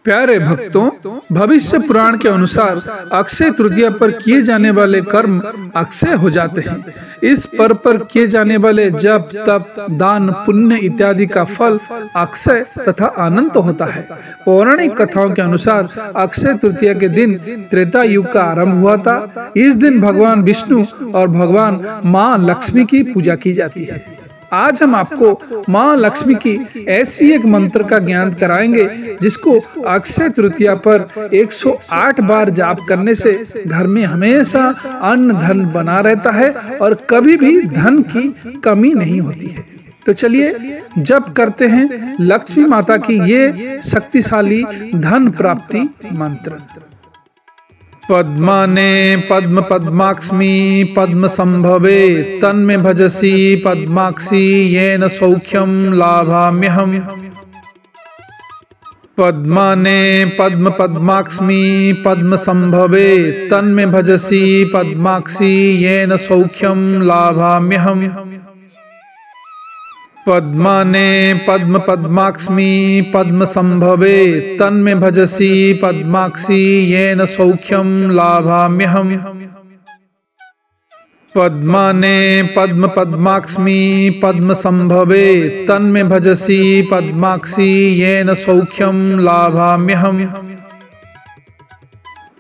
प्यारे भक्तों, भविष्य पुराण के अनुसार अक्षय तृतीया पर किए जाने वाले कर्म अक्षय हो जाते हैं। इस पर्व पर किए जाने वाले जप, तप, दान, पुण्य इत्यादि का फल अक्षय तथा अनंत होता है। पौराणिक कथाओं के अनुसार अक्षय तृतीया के दिन त्रेता युग का आरंभ हुआ था। इस दिन भगवान विष्णु और भगवान माँ लक्ष्मी की पूजा की जाती है। आज हम आपको माँ लक्ष्मी की ऐसी एक मंत्र का ज्ञान कराएंगे जिसको अक्षय तृतीया पर 108 बार जाप करने से घर में हमेशा अन्न धन बना रहता है और कभी भी धन की कमी नहीं होती है। तो चलिए जप करते हैं लक्ष्मी माता की ये शक्तिशाली धन प्राप्ति मंत्र। पद्माने पद्म पद्माक्ष्मी पद्म संभवे तन्मे भजसी पद्माक्षी येन सौख्यम लाभाम्यहम्। पद्माने पद्म पद्माक्ष्मी पद्म संभवे तन्मे भजसी पद्माक्षी येन सौख्यम लाभाम्यहम्। पद्माने पद्म पद्माक्ष्मी पद्म संभवे तन्मे भजसी पद्माक्षी येन सौख्यम लाभाम्यहम्। पद्माने पद्म पद्माक्ष्मी पद्म संभवे तन्मे भजसी पद्माक्षी येन सौख्यम लाभाम्यहम्।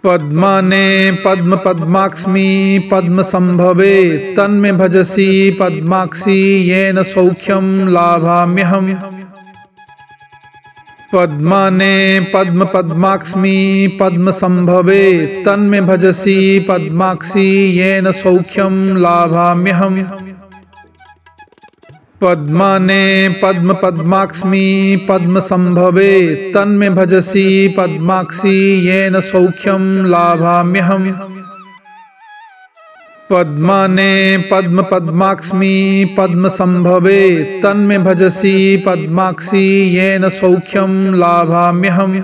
पद्माने पद्म पद्माक्ष्मी पद्म संभवे तन्मे भजसी पद्माक्षी येन सौख्यम लाभाम्यहम्। पद्माने पद्म पद्माक्ष्मी पद्म संभवे तन्मे भजसी पद्माक्षी येन सौख्यम लाभाम्यहम्। पद्माने पद्म पद्माक्ष्मी पद्म संभवे तन्मे भजसी पद्माक्षी येन सौख्यम लाभाम्यहम्। पद्माने पद्म पद्माक्ष्मी पद्म संभवे तन्मे भजसी पद्माक्षी येन सौख्यम लाभाम्यहम्।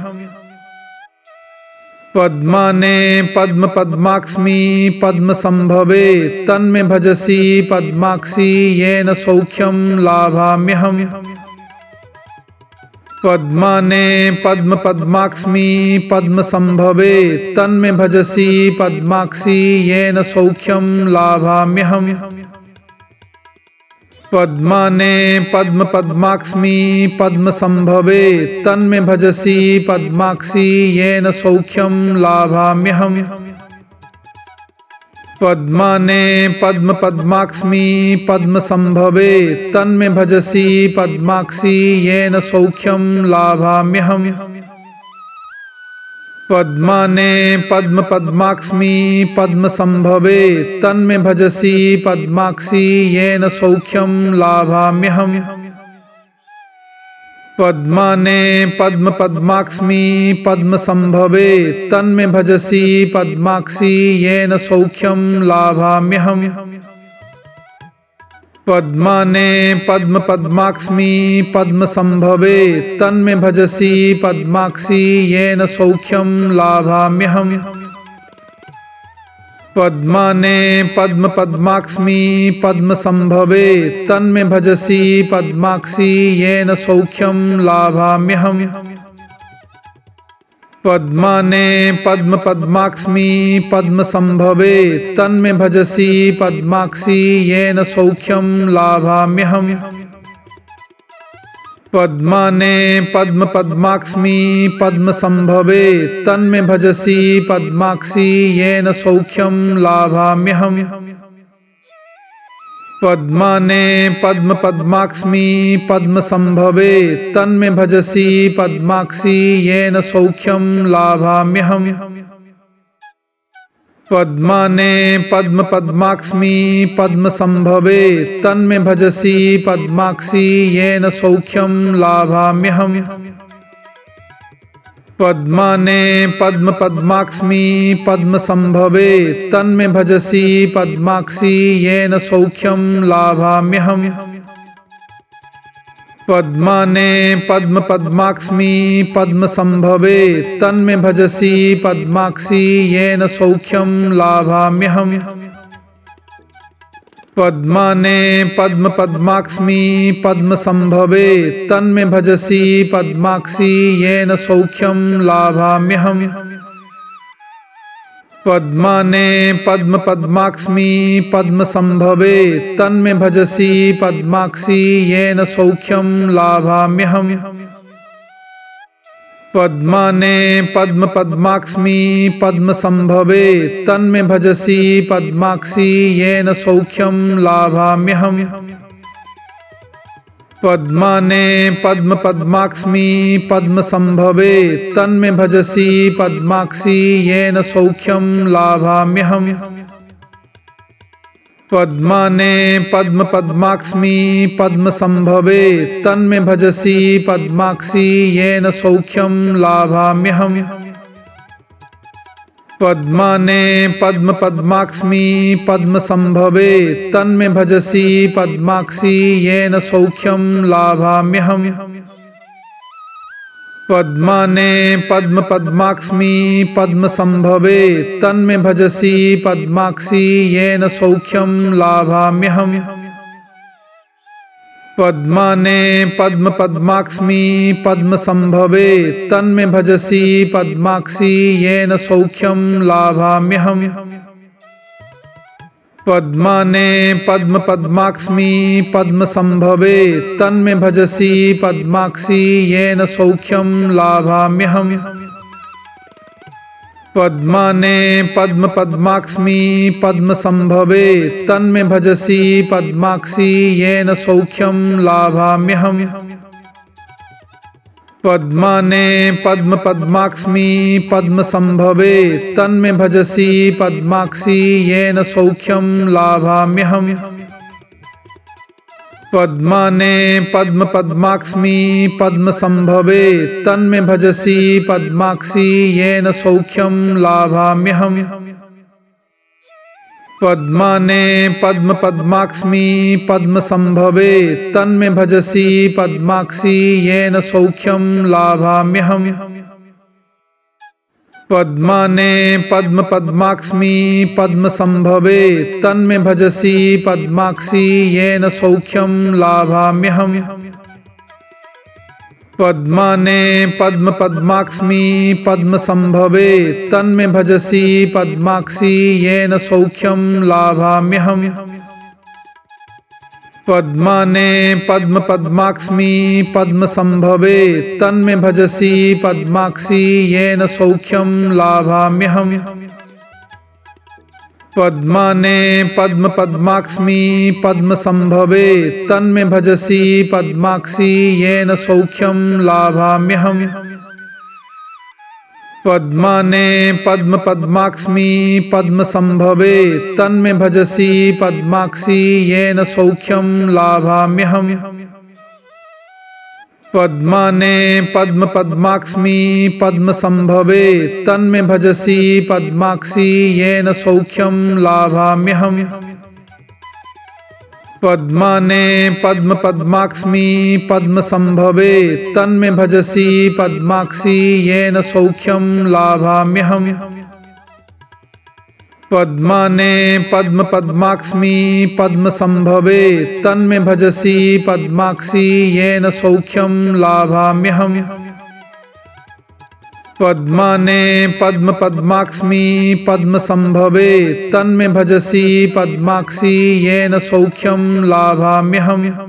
पद्माने पद्म पद्माक्ष्मी पद्म संभवे तन्मे भजसी पद्माक्षी येन सौख्यम लाभाम्यहम्। पद्माने पद्म पद्माक्ष्मी पद्म संभवे तन्मे भजसी पद्माक्षी येन सौख्यम लाभाम्यहम्। पद्माने पद्म पद्माक्ष्मी पद्म संभवे तन्मे भजसी पद्माक्षी येन सौख्यम लाभाम्यहम्। पद्माने पद्म पद्माक्ष्मी पद्म संभवे तन्मे भजसी पद्माक्षी येन सौख्यम लाभाम्यहम्। पद्माने पद्म पद्माक्ष्मी पद्म संभवे तन्मे भजसी पद्माक्षी येन सौख्यम लाभाम्यहम्। पद्माने पद्म पद्माक्ष्मी पद्म संभवे तन्मे भजसी पद्माक्षी येन सौख्यम लाभाम्यहम्। पद्माने पद्म पद्माक्ष्मी पद्म संभवे तन्मे भजसी पद्माक्षी येन सौख्यम लाभाम्यहम्। पद्माने पद्म पद्माक्ष्मी पद्म संभवे तन्मे भजसी पद्माक्षी येन सौख्यम लाभाम्यहम्। पद्माने पद्म पद्माक्ष्मी पद्म संभवे तन्मे भजसी पद्माक्षी येन सौख्यम लाभाम्यहम्। पद्माने पद्म पद्माक्ष्मी पद्म संभवे तन्मे भजसी पद्माक्षी येन सौख्यम लाभाम्यहम्। पद्माने पद्म पद्माक्ष्मी पद्म संभवे तन्मे भजसी पद्माक्षी येन सौख्यम लाभाम्यहम्। पद्माने पद्म पद्माक्ष्मी पद्म संभवे तन्मे भजसी पद्माक्षी येन सौख्यम लाभाम्यहम्। पद्माने पद्म पद्माक्ष्मी पद्म संभवे तन्मे भजसी पद्माक्षी येन सौख्यम लाभाम्यहम्। पद्माने पद्म पद्माक्ष्मी पद्म संभवे तन्मे भजसी पद्माक्षी येन सौख्यम लाभाम्यहम्। पद्माने पद्म पद्माक्ष्मी पद्म संभवे तन्मे भजसी पद्माक्षी येन सौख्यम लाभाम्यहम्। पद्माने पद्म पद्माक्ष्मी पद्म संभवे तन्मे भजसी पद्माक्षी येन सौख्यम लाभाम्यहम्। पद्माने पद्म पद्माक्ष्मी पद्म संभवे तन्मे भजसी पद्माक्षी येन सौख्यम लाभाम्यहम्। पद्माने पद्म पद्माक्ष्मी पद्म संभवे तन्मे भजसी पद्माक्षी येन सौख्यम लाभाम्यहम्। पद्माने पद्म पद्माक्ष्मी पद्म संभवे तन्मे भजसी पद्माक्षी येन सौख्यम लाभाम्यहम्। पद्माने पद्म पद्माक्ष्मी पद्म संभवे तन्मे भजसी पद्माक्षी येन सौख्यम लाभाम्यहम्। पद्माने पद्म पद्माक्ष्मी पद्म संभवे तन्मे भजसी पद्माक्षी येन सौख्यम लाभाम्यहम्। पद्माने पद्म पद्माक्ष्मी पद्म संभवे तन्मे भजसी पद्माक्षी येन सौख्यम लाभाम्यहम्। पद्माने पद्म पद्माक्ष्मी पद्म संभवे तन्मे भजसी पद्माक्षी येन सौख्यम लाभाम्यहम्। पद्माने पद्म पद्माक्ष्मी पद्म संभवे तन्मे भजसी पद्माक्षी येन सौख्यम लाभाम्यहम्। पद्माने पद्म पद्माक्ष्मी पद्म संभवे तन्मे भजसी पद्माक्षी येन सौख्यम लाभाम्यहम्। पद्माने पद्म पद्माक्ष्मी पद्म संभवे तन्मे भजसी पद्माक्षी येन सौख्यम लाभाम्यहम्। पद्माने पद्म पद्माक्ष्मी पद्म संभवे तन्मे भजसी पद्माक्षी येन सौख्यम लाभाम्यहम्। पद्माने पद्म पद्माक्ष्मी पद्म संभवे तन्मे भजसी पद्माक्षी येन सौख्यम लाभाम्यहम्। पद्माने पद्म पद्माक्ष्मी पद्म संभवे तन्मे भजसी पद्माक्षी येन सौख्यम लाभाम्यहम्। पद्माने पद्म पद्माक्ष्मी पद्म संभवे तन्मे भजसी पद्माक्षी येन सौख्यम लाभाम्यहम्। पद्माने पद्म पद्माक्ष्मी पद्म संभवे तन्मे भजसी पद्माक्षी येन सौख्यम लाभाम्यहम्। पद्माने पद्म पद्माक्ष्मी पद्म संभवे तन्मे भजसी पद्माक्षी येन सौख्यम लाभाम्यहम्। पद्माने पद्म पद्माक्ष्मी पद्म संभवे तन्मे भजसी पद्माक्षी येन सौख्यम लाभाम्यहम्। पद्माने पद्म पद्माक्ष्मी पद्म संभवे तन्मे भजसी पद्माक्षी येन सौख्यम लाभाम्यहम्। पद्माने पद्म पद्माक्ष्मी पद्म संभवे तन्मे भजसी पद्माक्षी येन सौख्यम लाभाम्यहम्। पद्माने पद्म पद्माक्ष्मी पद्म संभवे तन्मे भजसी पद्माक्षी येन सौख्यम लाभाम्यहम्।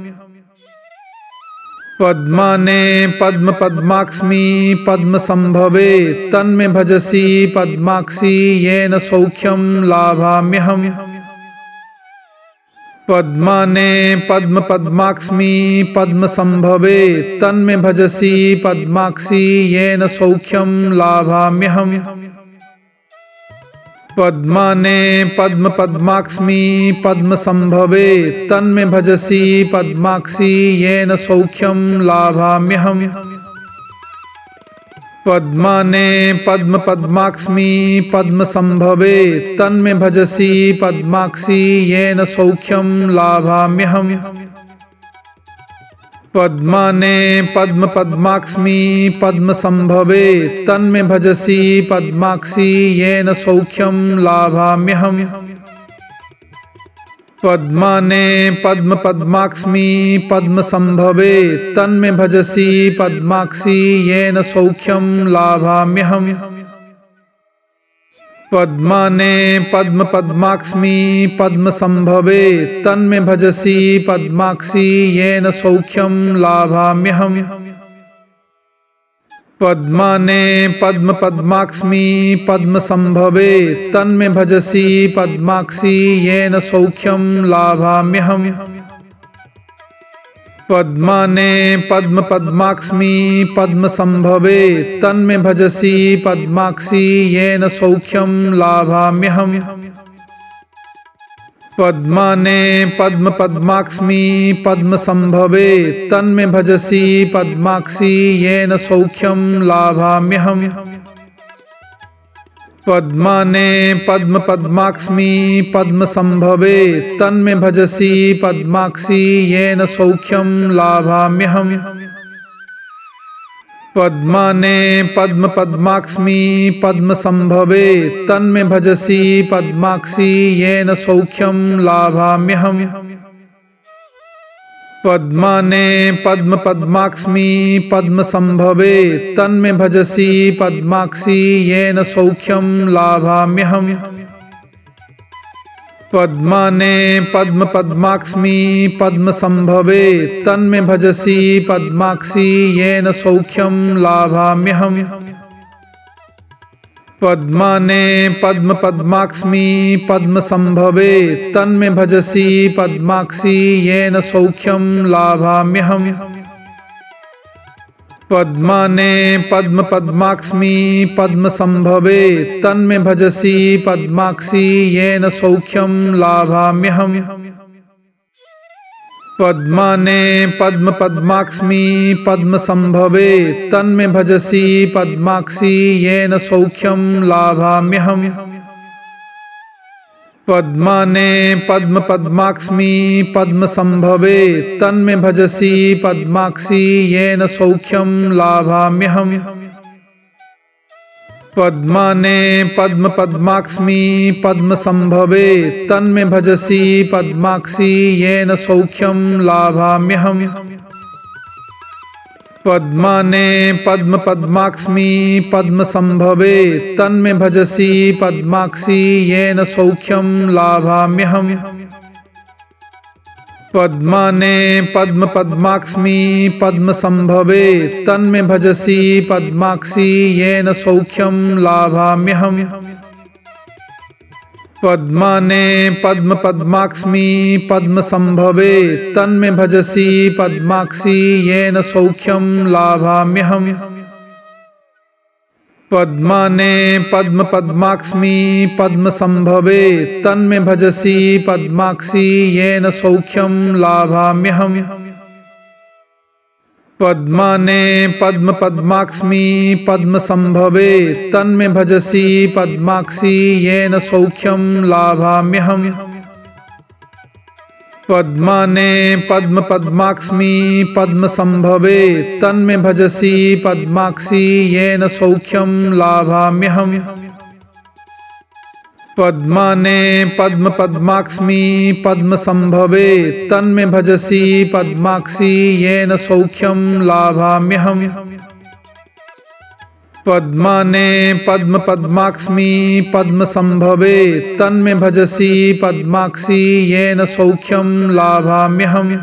पद्माने पद्म पद्माक्ष्मी पद्म संभवे तन्मे भजसी पद्माक्षी येन सौख्यम लाभाम्यहम्। पद्माने पद्म पद्माक्ष्मी पद्म संभवे तन्मे भजसी पद्माक्षी येन सौख्यम लाभाम्यहम्। पद्माने पद्म पद्माक्ष्मी पद्म संभवे तन्मे भजसी पद्माक्षी येन सौख्यम लाभाम्यहम्। पद्माने पद्म पद्माक्ष्मी पद्म संभवे तन्मे भजसी पद्माक्षी येन सौख्यम लाभाम्यहम्। पद्माने पद्म पद्माक्ष्मी पद्म संभवे तन्मे भजसी पद्माक्षी येन सौख्यम लाभाम्यहम्। पद्माने पद्म पद्माक्ष्मी पद्म संभवे तन्मे भजसी पद्माक्षी येन सौख्यम लाभाम्यहम्। पद्माने पद्म पद्माक्ष्मी पद्म संभवे तन्मे भजसी पद्माक्षी येन सौख्यम लाभाम्यहम्। पद्माने पद्म पद्माक्ष्मी पद्म संभवे तन्मे भजसी पद्माक्षी येन सौख्यम लाभाम्यहम्। पद्माने पद्म पद्माक्ष्मी पद्म संभवे तन्मे भजसी पद्माक्षी येन सौख्यम लाभाम्यहम्। पद्माने पद्म पद्माक्ष्मी पद्म संभवे तन्मे भजसी पद्माक्षी येन सौख्यम लाभाम्यहम्। पद्माने पद्म पद्माक्ष्मी पद्म संभवे तन्मे भजसी पद्माक्षी येन सौख्यम लाभाम्यहम्। पद्माने पद्म पद्माक्ष्मी पद्म संभवे तन्मे भजसी पद्माक्षी येन सौख्यम लाभाम्यहम्। पद्माने पद्म पद्माक्ष्मी पद्म संभवे तन्मे भजसी पद्माक्षी येन सौख्यम लाभाम्यहम्। पद्माने पद्म पद्माक्ष्मी पद्म संभवे तन्मे भजसी पद्माक्षी येन सौख्यम लाभाम्यहम्। पद्माने पद्म पद्माक्ष्मी पद्म संभवे तन्मे भजसी पद्माक्षी येन सौख्यम लाभाम्यहम्। पद्माने पद्म पद्माक्ष्मी पद्म संभवे तन्मे भजसी पद्माक्षी येन सौख्यम लाभाम्यहम्। पद्माने पद्म पद्माक्ष्मी पद्म संभवे तन्मे भजसी पद्माक्षी येन सौख्यम लाभाम्यहम्। पद्माने पद्म पद्माक्ष्मी पद्म संभवे तन्मे भजसी पद्माक्षी येन सौख्यम लाभाम्यहम्। पद्माने पद्म पद्माक्ष्मी पद्म संभवे तन्मे भजसी पद्माक्षी येन सौख्यम लाभाम्यहम्। पद्माने पद्म पद्माक्ष्मी पद्म संभवे तन्मे भजसी पद्माक्षी येन सौख्यम लाभाम्यहम्। पद्माने पद्म पद्माक्ष्मी पद्म संभवे तन्मे भजसी पद्माक्षी येन सौख्यम लाभाम्यहम्। पद्माने पद्म पद्माक्ष्मी पद्म संभवे तन्मे भजसी पद्माक्षी येन सौख्यम लाभाम्यहम्। पद्माने पद्म पद्माक्ष्मी पद्म संभवे तन्मे भजसी पद्माक्षी येन सौख्यम लाभाम्यहम्। पद्माने पद्म पद्माक्ष्मी पद्म संभवे तन्मे भजसी पद्माक्षी येन सौख्यम लाभाम्यहम्। पद्माने पद्म पद्माक्ष्मी पद्म संभवे तन्मे भजसी पद्माक्षी येन सौख्यम लाभाम्यहम्। पद्माने पद्म पद्माक्ष्मी पद्म संभवे तन्मे भजसी पद्माक्षी येन सौख्यम लाभाम्यहम्। पद्माने पद्म पद्माक्ष्मी पद्म संभवे तन्मे भजसी पद्माक्षी येन सौख्यम लाभाम्यहम्।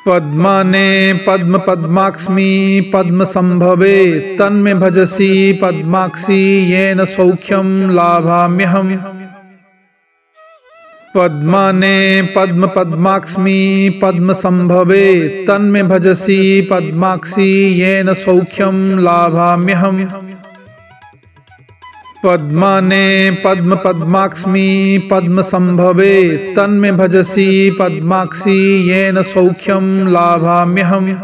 पद्माने पद्म पद्माक्ष्मी पद्म संभवे तन्मे भजसी पद्माक्षी येन सौख्यम लाभाम्यहम्। पद्माने पद्म पद्माक्ष्मी पद्म संभवे तन्मे भजसी पद्माक्षी येन सौख्यम लाभाम्यहम्। पद्माने पद्म पद्माक्ष्मी पद्म संभवे तन्मे भजसी पद्माक्षी येन सौख्यम लाभाम्यहम्।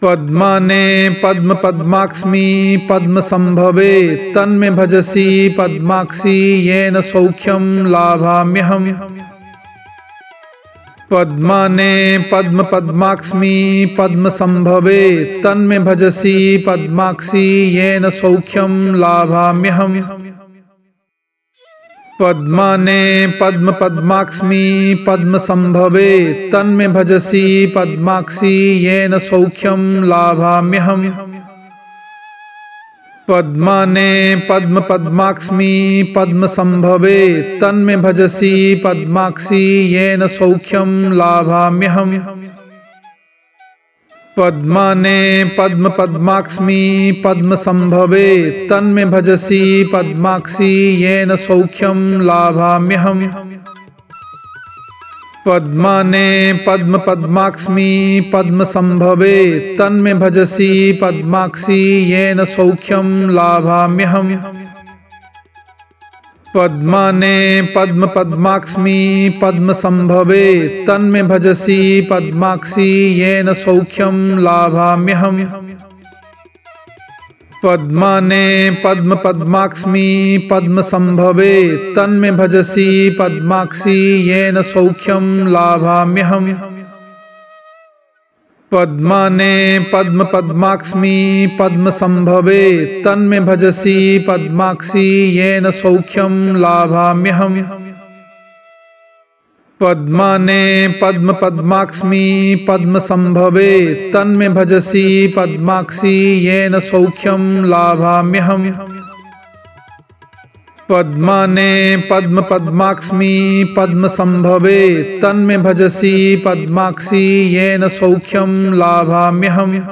पद्माने पद्म पद्माक्ष्मी पद्म संभवे तन्मे भजसी पद्माक्षी येन सौख्यम लाभाम्यहम्। पद्माने पद्म पद्माक्ष्मी पद्म संभवे तन्मे भजसी पद्माक्षी येन सौख्यम लाभाम्यहम्। पद्माने पद्म पद्माक्ष्मी पद्म संभवे तन्मे भजसी पद्माक्षी येन सौख्यम लाभाम्यहम्। पद्माने पद्म पद्माक्ष्मी पद्म संभवे तन्मे भजसी पद्माक्षी येन सौख्यम लाभाम्यहम्। पद्माने पद्म पद्माक्ष्मी पद्म संभवे तन्मे भजसी पद्माक्षी येन सौख्यम लाभाम्यहम्। पद्माने पद्म पद्माक्ष्मी पद्म संभवे तन्मे भजसी पद्माक्षी येन सौख्यम लाभाम्यहम्। पद्माने पद्म पद्माक्ष्मी पद्म संभवे तन्मे भजसी पद्माक्षी येन सौख्यम लाभाम्यहम्। पद्माने पद्म पद्माक्ष्मी पद्म संभवे तन्मे भजसी पद्माक्षी येन सौख्यम लाभाम्यहम्। पद्माने पद्म पद्माक्ष्मी पद्म संभवे तन्मे भजसी पद्माक्षी येन सौख्यम लाभाम्यहम्। पद्माने पद्म पद्माक्ष्मी पद्म संभवे तन्मे भजसी पद्माक्षी येन सौख्यम लाभाम्यहम्। पद्माने पद्म पद्माक्ष्मी पद्म संभवे तन्मे भजसी पद्माक्षी येन सौख्यम लाभाम्यहम्।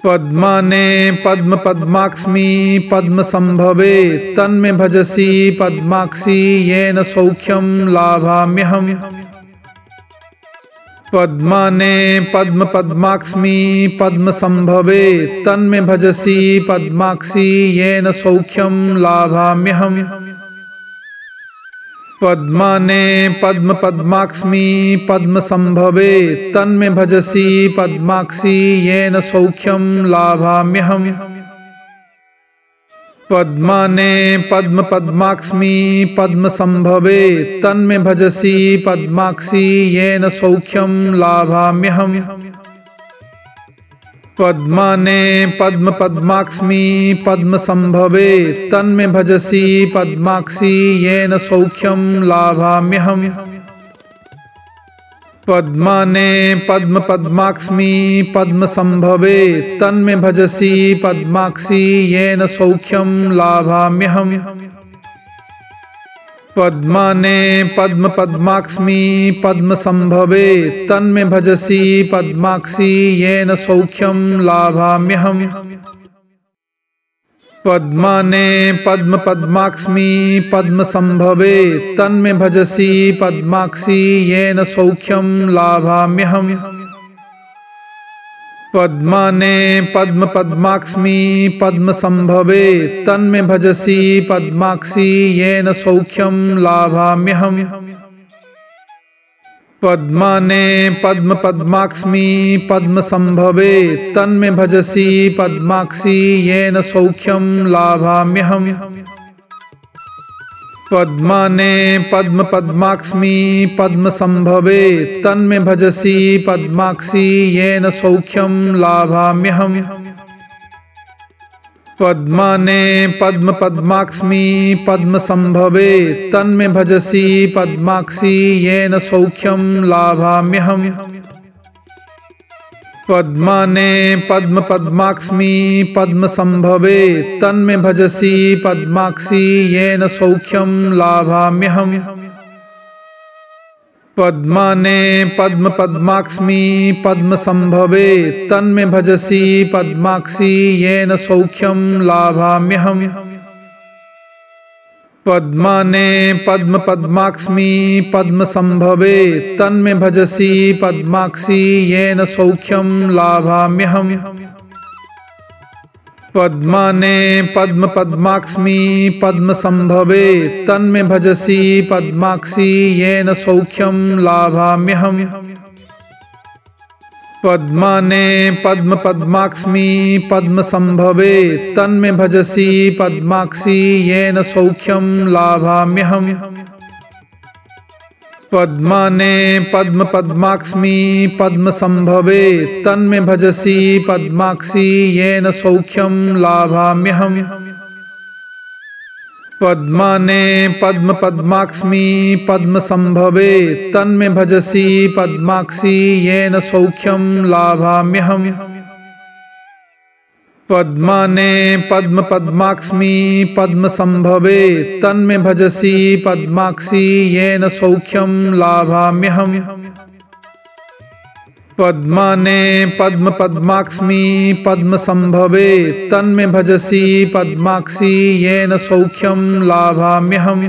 पद्माने पद्म पद्माक्ष्मी पद्म संभवे तन्मे भजसी पद्माक्षी येन सौख्यम लाभाम्यहम्। पद्माने पद्म पद्माक्ष्मी पद्म संभवे तन्मे भजसी पद्माक्षी येन सौख्यम लाभाम्यहम्। पद्माने पद्म पद्माक्ष्मी पद्म संभवे तन्मे भजसी पद्माक्षी येन सौख्यम लाभाम्यहम्। पद्माने पद्म पद्माक्ष्मी पद्म संभवे तन्मे भजसी पद्माक्षी येन सौख्यम लाभाम्यहम्। पद्माने पद्म पद्माक्ष्मी पद्म संभवे तन्मे भजसी पद्माक्षी येन सौख्यम लाभाम्यहम्। पद्माने पद्म पद्माक्ष्मी पद्म संभवे तन्मे भजसी पद्माक्षी येन सौख्यम लाभाम्यहम्। पद्माने पद्म पद्माक्ष्मी पद्म संभवे तन्मे भजसी पद्माक्षी येन सौख्यम लाभाम्यहम्। पद्माने पद्म पद्माक्ष्मी पद्म संभवे तन्मे भजसी पद्माक्षी येन सौख्यम लाभाम्यहम्। पद्माने पद्म पद्माक्ष्मी पद्म संभवे तन्मे भजसी पद्माक्षी येन सौख्यम लाभाम्यहम्। पद्माने पद्म पद्माक्ष्मी पद्म संभवे तन्मे भजसी पद्माक्षी येन सौख्यम लाभाम्यहम्। पद्माने पद्म पद्माक्ष्मी पद्म संभवे तन्मे भजसी पद्माक्षी येन सौख्यम लाभाम्यहम्। पद्माने पद्म पद्माक्ष्मी पद्म संभवे तन्मे भजसी पद्माक्षी येन सौख्यम लाभाम्यहम्। पद्माने पद्म पद्माक्ष्मी पद्म संभवे तन्मे भजसी पद्माक्षी येन सौख्यम लाभाम्यहम्। पद्माने पद्म पद्माक्ष्मी पद्म संभवे तन्मे भजसी पद्माक्षी येन सौख्यम लाभाम्यहम्। पद्माने पद्म पद्माक्ष्मी पद्म संभवे तन्मे भजसी पद्माक्षी येन सौख्यम लाभाम्यहम्। पद्माने पद्म पद्माक्ष्मी पद्म संभवे तन्मे भजसी पद्माक्षी येन सौख्यम लाभाम्यहम्। पद्माने पद्म पद्माक्ष्मी पद्म संभवे तन्मे भजसी पद्माक्षी येन सौख्यम लाभाम्यहम्। पद्माने पद्म पद्माक्ष्मी पद्म संभवे तन्मे भजसी पद्माक्षी येन सौख्यम लाभाम्यहम्। पद्माने पद्म पद्माक्ष्मी पद्म संभवे तन्मे भजसी पद्माक्षी येन सौख्यम लाभाम्यहम्। पद्माने पद्म पद्माक्ष्मी पद्म संभवे तन्मे भजसी पद्माक्षी येन सौख्यम लाभाम्यहम्। पद्माने पद्म पद्माक्ष्मी पद्म संभवे तन्मे भजसी पद्माक्षी येन सौख्यम लाभाम्यहम्।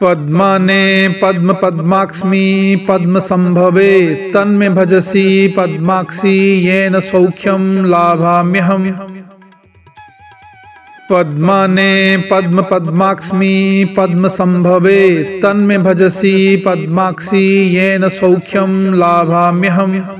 पद्माने पद्म पद्माक्ष्मी पद्म संभवे तन्मे भजसी पद्माक्षी येन सौख्यम लाभाम्यहम्। पद्माने पद्म पद्माक्ष्मी पद्म संभवे तन्मे भजसी पद्माक्षी येन सौख्यम लाभाम्यहम्।